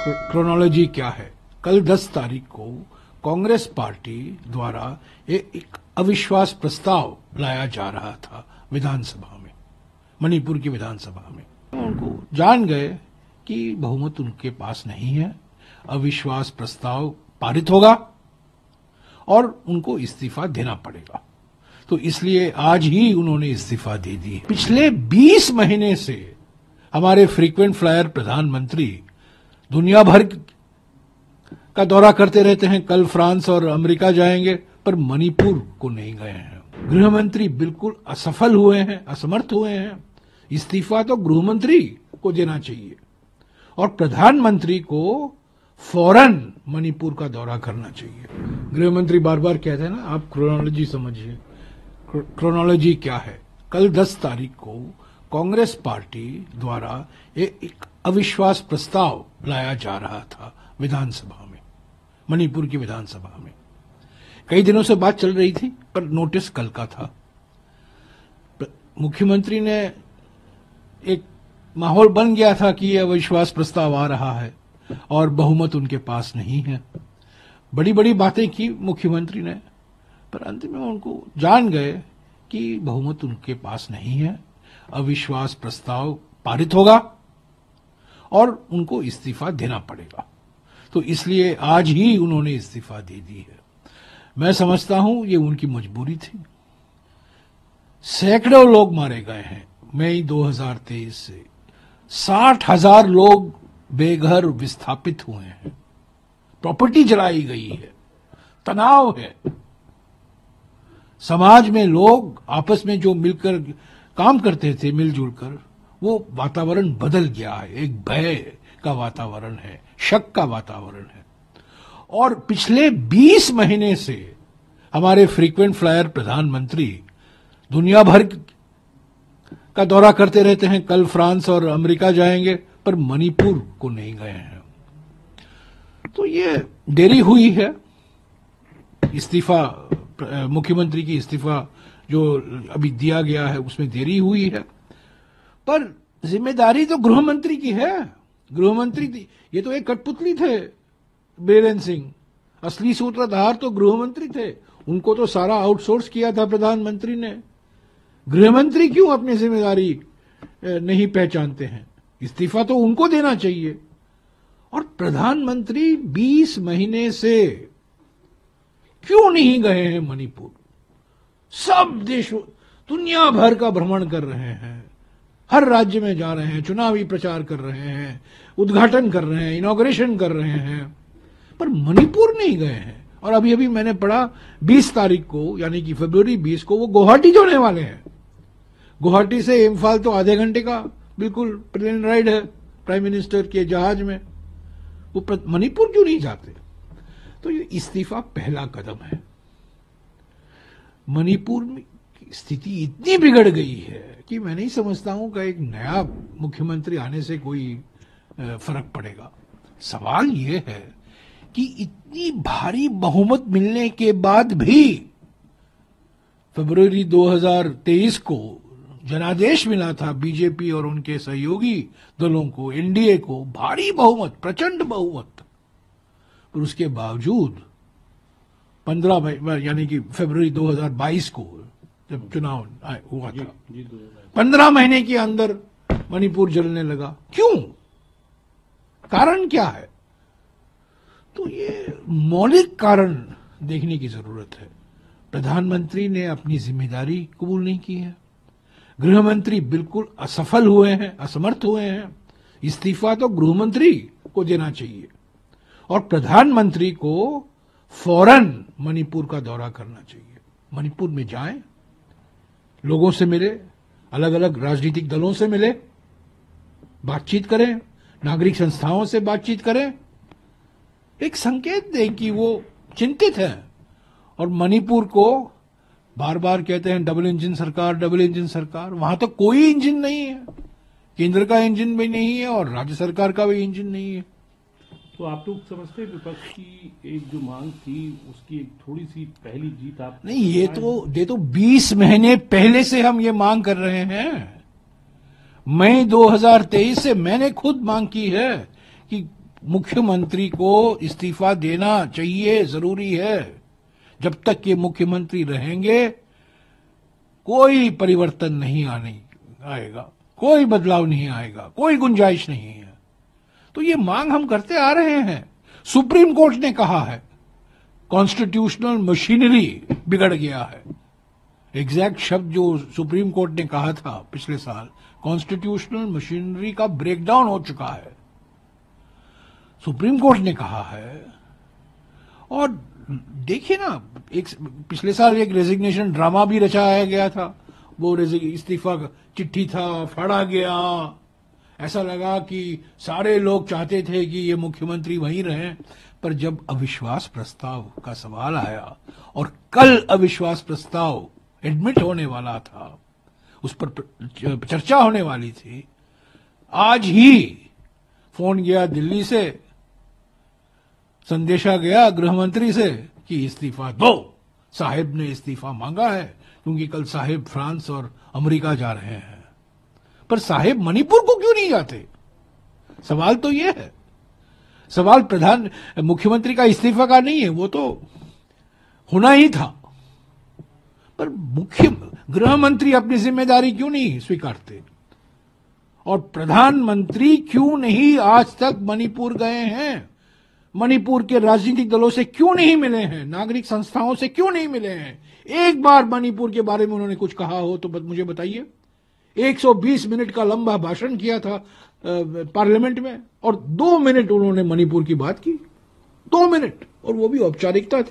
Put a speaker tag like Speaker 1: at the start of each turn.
Speaker 1: Chronology क्या है? कल 10 तारीख को कांग्रेस पार्टी द्वारा एक अविश्वास प्रस्ताव लाया जा रहा था विधानसभा में, मणिपुर की विधानसभा में। उनको जान गए कि बहुमत उनके पास नहीं है, अविश्वास प्रस्ताव पारित होगा और उनको इस्तीफा देना पड़ेगा। तो इसलिए आज ही उन्होंने इस्तीफा दे दी। पिछले 20 महीने से हमारे फ्रीक्वेंट फ्लायर प्रधानमंत्री दुनिया भर का दौरा करते रहते हैं। कल फ्रांस और अमेरिका जाएंगे, पर मणिपुर को नहीं गए हैं। गृहमंत्री बिल्कुल असफल हुए हैं, असमर्थ हुए हैं। इस्तीफा तो गृहमंत्री को देना चाहिए और प्रधानमंत्री को फौरन मणिपुर का दौरा करना चाहिए। गृहमंत्री बार बार कहते हैं ना, आप क्रोनोलॉजी समझिए। क्रोनोलॉजी क्या है? कल 10 तारीख को कांग्रेस पार्टी द्वारा एक अविश्वास प्रस्ताव लाया जा रहा था विधानसभा में, मणिपुर की विधानसभा में। कई दिनों से बात चल रही थी, पर नोटिस कल का था। मुख्यमंत्री ने एक माहौल बन गया था कि यह अविश्वास प्रस्ताव आ रहा है और बहुमत उनके पास नहीं है। बड़ी बड़ी बातें की मुख्यमंत्री ने, पर अंत में उनको जान गए कि बहुमत उनके पास नहीं है, अविश्वास प्रस्ताव पारित होगा और उनको इस्तीफा देना पड़ेगा। तो इसलिए आज ही उन्होंने इस्तीफा दे दी है। मैं समझता हूं ये उनकी मजबूरी थी। सैकड़ों लोग मारे गए हैं मई 2023 से। 60,000 लोग बेघर विस्थापित हुए हैं, प्रॉपर्टी जलाई गई है, तनाव है। समाज में लोग आपस में जो मिलकर काम करते थे, मिलजुल कर, वो वातावरण बदल गया है। एक भय का वातावरण है, शक का वातावरण है। और पिछले 20 महीने से हमारे फ्रीक्वेंट फ्लायर प्रधानमंत्री दुनिया भर का दौरा करते रहते हैं। कल फ्रांस और अमेरिका जाएंगे, पर मणिपुर को नहीं गए हैं। तो ये देरी हुई है। इस्तीफा, मुख्यमंत्री की इस्तीफा जो अभी दिया गया है, उसमें देरी हुई है, पर जिम्मेदारी तो गृहमंत्री की है। गृहमंत्री थी, ये तो एक कठपुतली थे बीरेन सिंह। असली सूत्रधार तो गृहमंत्री थे। उनको तो सारा आउटसोर्स किया था प्रधानमंत्री ने। गृहमंत्री क्यों अपनी जिम्मेदारी नहीं पहचानते हैं? इस्तीफा तो उनको देना चाहिए। और प्रधानमंत्री 20 महीने से क्यों नहीं गए हैं मणिपुर? सब देशों, दुनिया भर का भ्रमण कर रहे हैं, हर राज्य में जा रहे हैं, चुनावी प्रचार कर रहे हैं, उद्घाटन कर रहे हैं, इनॉग्रेशन कर रहे हैं, पर मणिपुर नहीं गए हैं। और अभी अभी मैंने पढ़ा 20 तारीख को, यानी कि फरवरी 20 को वो गुवाहाटी जाने वाले हैं। गुवाहाटी से इम्फाल तो आधे घंटे का बिल्कुल प्लेन राइड है प्राइम मिनिस्टर के जहाज में। वो मणिपुर क्यों नहीं जाते? तो ये इस्तीफा पहला कदम है। मणिपुर में स्थिति इतनी बिगड़ गई है कि मैं नहीं समझता हूं कि एक नया मुख्यमंत्री आने से कोई फर्क पड़ेगा। सवाल यह है कि इतनी भारी बहुमत मिलने के बाद भी फरवरी 2023 को जनादेश मिला था बीजेपी और उनके सहयोगी दलों को, एनडीए को, भारी बहुमत, प्रचंड बहुमत, पर उसके बावजूद 15 यानी कि फरवरी 2022 को जब चुनाव हुआ था, 15 महीने के अंदर मणिपुर जलने लगा। क्यों? कारण क्या है? तो ये मौलिक कारण देखने की जरूरत है। प्रधानमंत्री ने अपनी जिम्मेदारी कबूल नहीं की है। गृहमंत्री बिल्कुल असफल हुए हैं, असमर्थ हुए हैं। इस्तीफा तो गृहमंत्री को देना चाहिए और प्रधानमंत्री को फौरन मणिपुर का दौरा करना चाहिए। मणिपुर में जाएं, लोगों से मिले, अलग अलग राजनीतिक दलों से मिले, बातचीत करें, नागरिक संस्थाओं से बातचीत करें, एक संकेत दें कि वो चिंतित हैं। और मणिपुर को बार बार कहते हैं डबल इंजन सरकार, डबल इंजन सरकार। वहां तो कोई इंजन नहीं है, केंद्र का इंजन भी नहीं है और राज्य सरकार का भी इंजन नहीं है।
Speaker 2: तो आप लोग समझते हैं विपक्ष की एक जो मांग थी उसकी एक थोड़ी सी पहली जीत आप
Speaker 1: नहीं, ये तो 20 महीने पहले से हम ये मांग कर रहे हैं। मई 2023 से मैंने खुद मांग की है कि मुख्यमंत्री को इस्तीफा देना चाहिए, जरूरी है। जब तक ये मुख्यमंत्री रहेंगे कोई परिवर्तन नहीं आएगा, कोई बदलाव नहीं आएगा, कोई गुंजाइश नहीं है। तो ये मांग हम करते आ रहे हैं। सुप्रीम कोर्ट ने कहा है कॉन्स्टिट्यूशनल मशीनरी बिगड़ गया है। एग्जैक्ट शब्द जो सुप्रीम कोर्ट ने कहा था पिछले साल, कॉन्स्टिट्यूशनल मशीनरी का ब्रेकडाउन हो चुका है, सुप्रीम कोर्ट ने कहा है। और देखिए ना, एक पिछले साल एक रेजिग्नेशन ड्रामा भी रचाया गया था। वो इस्तीफा चिट्ठी था, फाड़ा गया, ऐसा लगा कि सारे लोग चाहते थे कि ये मुख्यमंत्री वहीं रहें। पर जब अविश्वास प्रस्ताव का सवाल आया और कल अविश्वास प्रस्ताव एडमिट होने वाला था, उस पर चर्चा होने वाली थी, आज ही फोन गया दिल्ली से, संदेशा गया गृह मंत्री से कि इस्तीफा दो। साहिब ने इस्तीफा मांगा है क्योंकि कल साहिब फ्रांस और अमेरिका जा रहे हैं। पर साहिब मणिपुर को क्यों नहीं जाते? सवाल तो यह है। सवाल मुख्यमंत्री का इस्तीफा का नहीं है, वो तो होना ही था। पर गृह मंत्री अपनी जिम्मेदारी क्यों नहीं स्वीकारते? और प्रधानमंत्री क्यों नहीं आज तक मणिपुर गए हैं? मणिपुर के राजनीतिक दलों से क्यों नहीं मिले हैं? नागरिक संस्थाओं से क्यों नहीं मिले हैं? एक बार मणिपुर के बारे में उन्होंने कुछ कहा हो तो मुझे बताइए। 120 मिनट का लंबा भाषण किया था पार्लियामेंट में और 2 मिनट उन्होंने मणिपुर की बात की, 2 मिनट, और वो भी औपचारिकता थी।